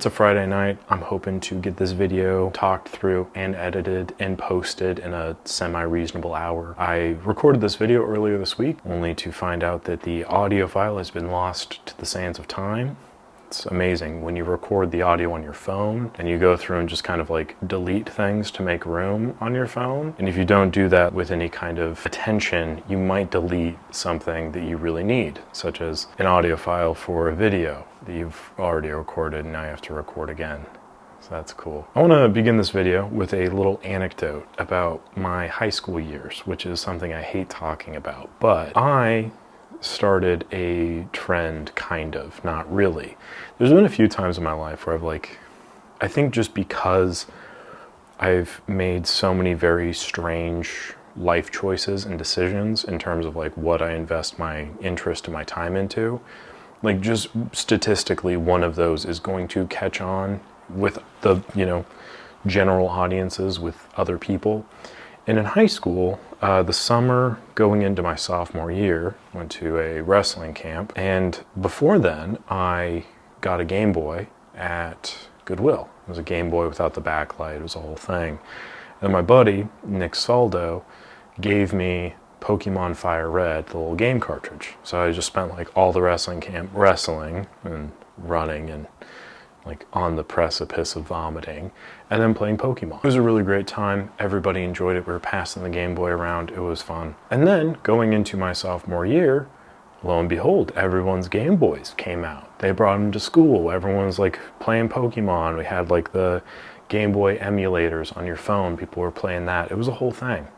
It's a Friday night. I'm hoping to get this video talked through and edited and posted in a semi-reasonable hour. I recorded this video earlier this week, only to find out that the audio file has been lost to the sands of time. It's amazing when you record the audio on your phone and you go through and just kind of like delete things to make room on your phone. And if you don't do that with any kind of attention, you might delete something that you really need, such as an audio file for a video that you've already recorded and now you have to record again. So that's cool. I want to begin this video with a little anecdote about my high school years, which is something I hate talking about. But I started a trend, kind of, not really. There's been a few times in my life where I think just because I've made so many very strange life choices and decisions in terms of like what I invest my interest and my time into, like just statistically one of those is going to catch on with the, general audiences, with other people. And in high school, the summer going into my sophomore year, went to a wrestling camp. And before then, I got a Game Boy at Goodwill. It was a Game Boy without the backlight. It was a whole thing. And my buddy, Nick Saldo, gave me Pokemon Fire Red, the little game cartridge. So I just spent like all the wrestling camp wrestling and running and like on the precipice of vomiting, and then playing Pokemon. It was a really great time. Everybody enjoyed it. We were passing the Game Boy around. It was fun. And then going into my sophomore year, lo and behold, everyone's Game Boys came out. They brought them to school. Everyone's like playing Pokemon. We had like the Game Boy emulators on your phone. People were playing that. It was a whole thing.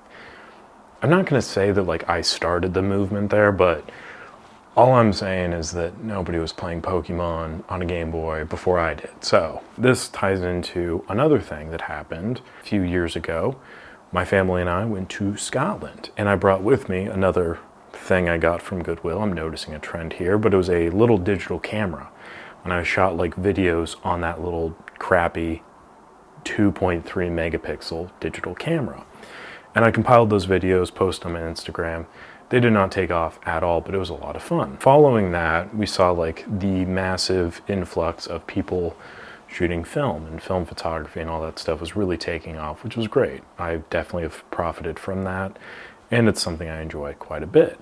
I'm not going to say that like I started the movement there, but all I'm saying is that nobody was playing Pokemon on a Game Boy before I did. So this ties into another thing that happened a few years ago. My family and I went to Scotland, and I brought with me another thing I got from Goodwill. I'm noticing a trend here, but it was a little digital camera. And I shot like videos on that little crappy 2.3 megapixel digital camera. And I compiled those videos, posted them on Instagram. They did not take off at all, but it was a lot of fun. Following that, we saw like the massive influx of people shooting film, and film photography and all that stuff was really taking off, which was great. I definitely have profited from that, and it's something I enjoy quite a bit.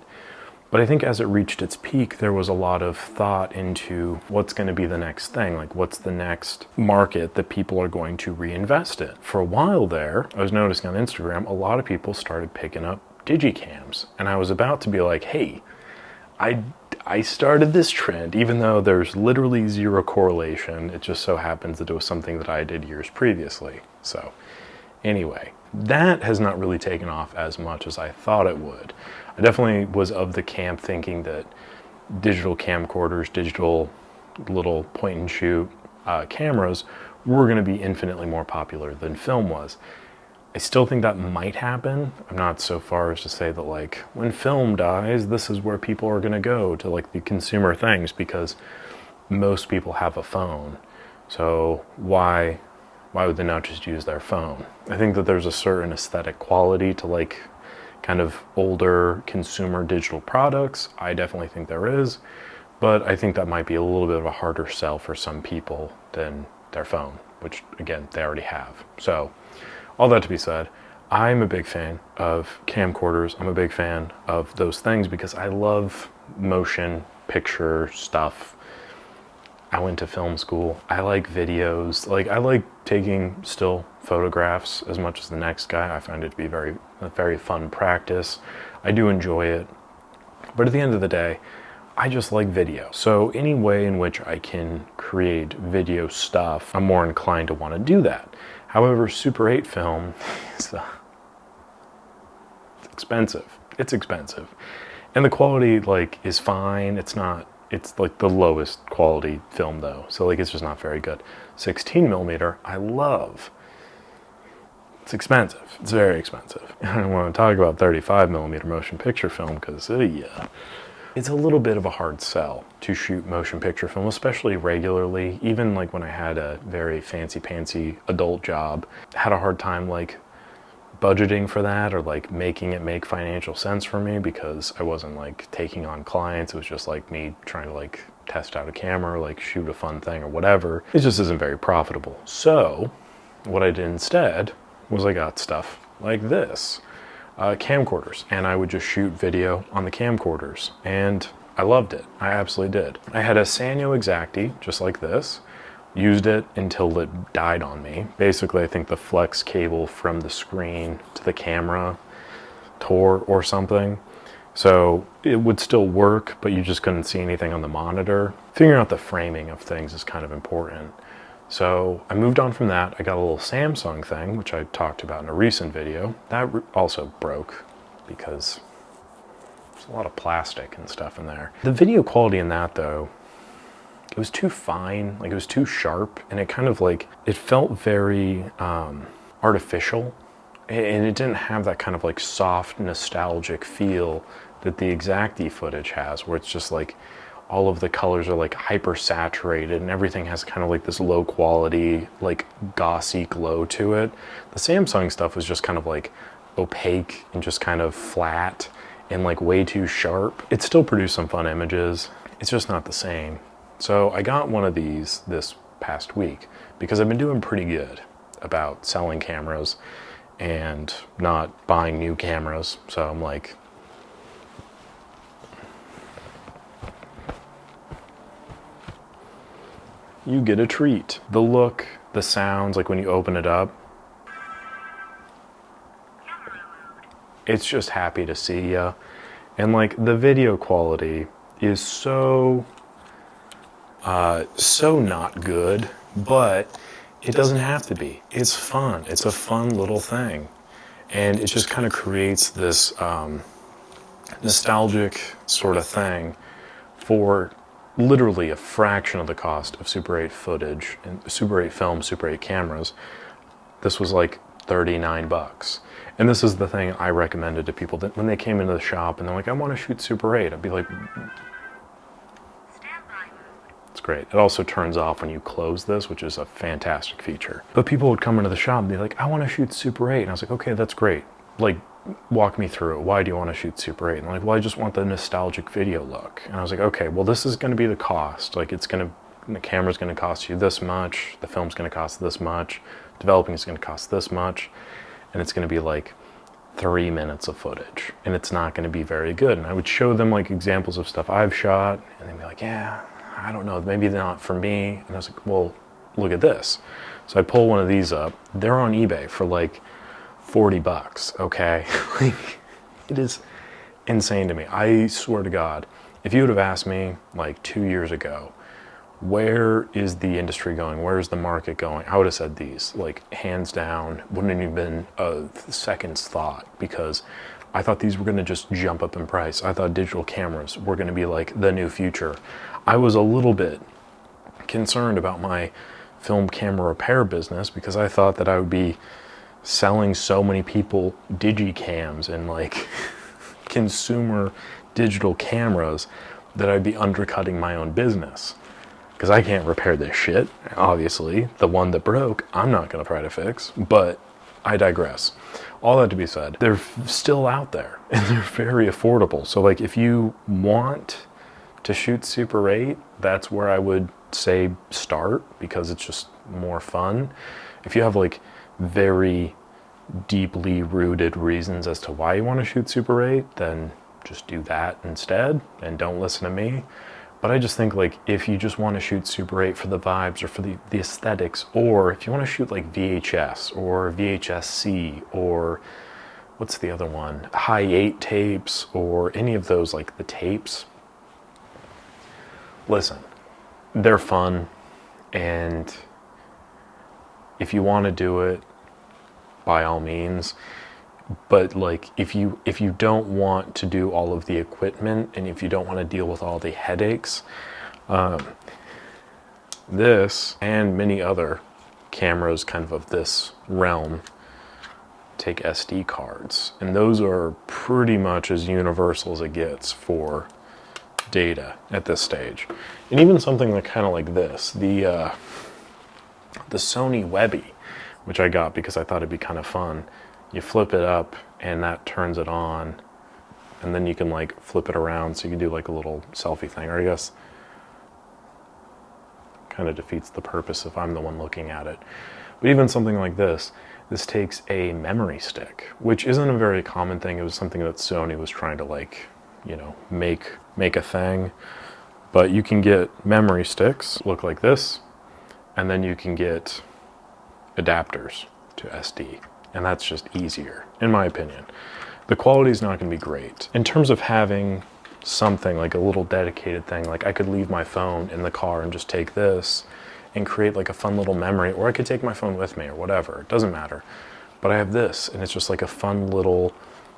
But I think as it reached its peak, there was a lot of thought into what's going to be the next thing, like what's the next market that people are going to reinvest in. For a while there, I was noticing on Instagram, a lot of people started picking up digicams, and I was about to be like, hey, I started this trend, even though there's literally zero correlation. It just so happens that it was something that I did years previously. So anyway, that has not really taken off as much as I thought it would. I definitely was of the camp thinking that digital camcorders, digital little point and shoot cameras were going to be infinitely more popular than film was. I still think that might happen. I'm not so far as to say that like when film dies, this is where people are going to go to like the consumer things, because most people have a phone. So why would they not just use their phone? I think that there's a certain aesthetic quality to like kind of older consumer digital products. I definitely think there is, but I think that might be a little bit of a harder sell for some people than their phone, which again, they already have. So all that to be said, I'm a big fan of camcorders. I'm a big fan of those things because I love motion picture stuff. I went to film school. I like videos. Like I like taking still photographs as much as the next guy. I find it to be a very fun practice. I do enjoy it. But at the end of the day, I just like video. So any way in which I can create video stuff, I'm more inclined to want to do that. However, Super 8 film is it's expensive. It's expensive. And the quality like is fine. It's like the lowest quality film though. So like it's just not very good. 16 millimeter, I love. It's expensive. It's very expensive. I don't want to talk about 35 millimeter motion picture film because it's a little bit of a hard sell to shoot motion picture film, especially regularly. Even like when I had a very fancy-pantsy adult job, I had a hard time like budgeting for that or like making it make financial sense for me, because I wasn't like taking on clients. It was just like me trying to like test out a camera, like shoot a fun thing or whatever. It just isn't very profitable. So what I did instead was I got stuff like this, camcorders, and I would just shoot video on the camcorders, and I loved it. I absolutely did. I had a Sanyo Exacti just like this, used it until it died on me. Basically, I think the flex cable from the screen to the camera tore or something. So it would still work, but you just couldn't see anything on the monitor. Figuring out the framing of things is kind of important. So I moved on from that. I got a little Samsung thing, which I talked about in a recent video. That also broke because there's a lot of plastic and stuff in there. The video quality in that though, it was too fine, like it was too sharp, and it kind of like, it felt very artificial, and it didn't have that kind of like soft, nostalgic feel that the Exacti footage has, where it's just like all of the colors are like hyper saturated and everything has kind of like this low quality, like gauzy glow to it. The Samsung stuff was just kind of like opaque and just kind of flat and like way too sharp. It still produced some fun images. It's just not the same. So I got one of these this past week because I've been doing pretty good about selling cameras and not buying new cameras. So I'm like, you get a treat. The look, the sounds, like when you open it up, it's just happy to see ya. And like the video quality is so not good, but it doesn't have to be. It's fun. It's a fun little thing. And it just kind of creates this nostalgic sort of thing for literally a fraction of the cost of Super 8 footage and Super 8 film, Super 8 cameras. This was like 39 bucks. And this is the thing I recommended to people that when they came into the shop and they're like, I want to shoot Super 8, I'd be like, it's great. It also turns off when you close this, which is a fantastic feature. But people would come into the shop and be like, I want to shoot Super 8. And I was like, okay, that's great. Like, walk me through it. Why do you want to shoot Super 8? And they're like, well, I just want the nostalgic video look. And I was like, okay, well, this is going to be the cost. Like, the camera's going to cost you this much. The film's going to cost this much. Developing is going to cost this much. And it's going to be like 3 minutes of footage. And it's not going to be very good. And I would show them like examples of stuff I've shot. And they'd be like, yeah, I don't know, maybe they're not for me. And I was like, well, look at this. So I pull one of these up. They're on eBay for like 40 bucks, okay? Like, it is insane to me. I swear to God, if you would have asked me like 2 years ago, where is the industry going? Where is the market going? I would have said these, like hands down, wouldn't have even been a second's thought, because I thought these were gonna just jump up in price. I thought digital cameras were gonna be like the new future. I was a little bit concerned about my film camera repair business because I thought that I would be selling so many people digicams and like consumer digital cameras that I'd be undercutting my own business, because I can't repair this shit. Obviously, the one that broke, I'm not gonna try to fix, but I digress. All that to be said, they're still out there and they're very affordable. So like if you want to shoot Super 8, that's where I would say start, because it's just more fun. If you have like very deeply rooted reasons as to why you want to shoot Super 8, then just do that instead and don't listen to me. But I just think like if you just want to shoot Super 8 for the vibes or for the aesthetics, or if you want to shoot like VHS or VHS-C or what's the other one, high 8 tapes, or any of those, like the tapes, listen, they're fun, and if you want to do it, by all means. But like if you don't want to do all of the equipment, and if you don't want to deal with all the headaches, this and many other cameras kind of this realm take SD cards, and those are pretty much as universal as it gets for data at this stage. And even something like kind of like this, the Sony Webby, which I got because I thought it'd be kind of fun. you flip it up and that turns it on, and then you can like flip it around so you can do like a little selfie thing, or I guess kind of defeats the purpose if I'm the one looking at it. But even something like this takes a memory stick, which isn't a very common thing. It was something that Sony was trying to like, you know, make a thing. But you can get memory sticks, look like this, and then you can get adapters to SD. And that's just easier, in my opinion. The quality is not going to be great. In terms of having something like a little dedicated thing, like I could leave my phone in the car and just take this and create like a fun little memory, or I could take my phone with me or whatever, it doesn't matter. But I have this, and it's just like a fun little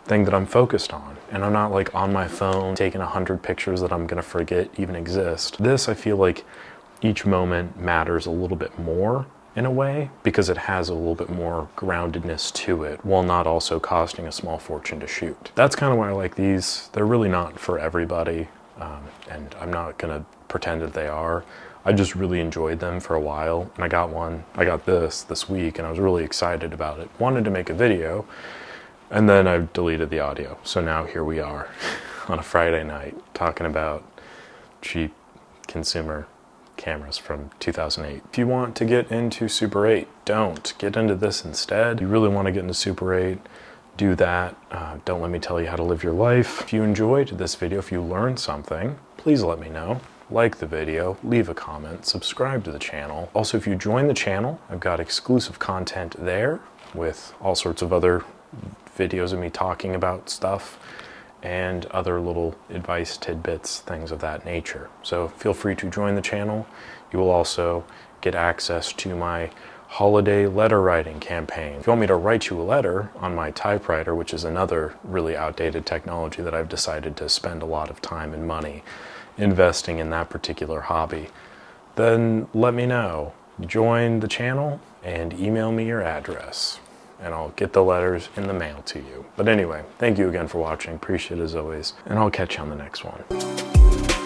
thing that I'm focused on, and I'm not like on my phone taking 100 pictures that I'm gonna forget even exist. This, I feel like each moment matters a little bit more in a way, because it has a little bit more groundedness to it, while not also costing a small fortune to shoot. That's kind of why I like these. They're really not for everybody, and I'm not gonna pretend that they are. I just really enjoyed them for a while, and I got this week, and I was really excited about it. Wanted to make a video, and then I deleted the audio. So now here we are on a Friday night talking about cheap consumer cameras from 2008. If you want to get into Super 8, don't. Get into this instead. If you really want to get into Super 8, do that. Don't let me tell you how to live your life. If you enjoyed this video, if you learned something, please let me know. Like the video, leave a comment, subscribe to the channel. Also, if you join the channel, I've got exclusive content there with all sorts of other videos of me talking about stuff and other little advice tidbits, things of that nature. So feel free to join the channel. You will also get access to my holiday letter writing campaign. If you want me to write you a letter on my typewriter, which is another really outdated technology that I've decided to spend a lot of time and money investing in that particular hobby, then let me know. Join the channel and email me your address, and I'll get the letters in the mail to you. But anyway, thank you again for watching. Appreciate it as always, and I'll catch you on the next one.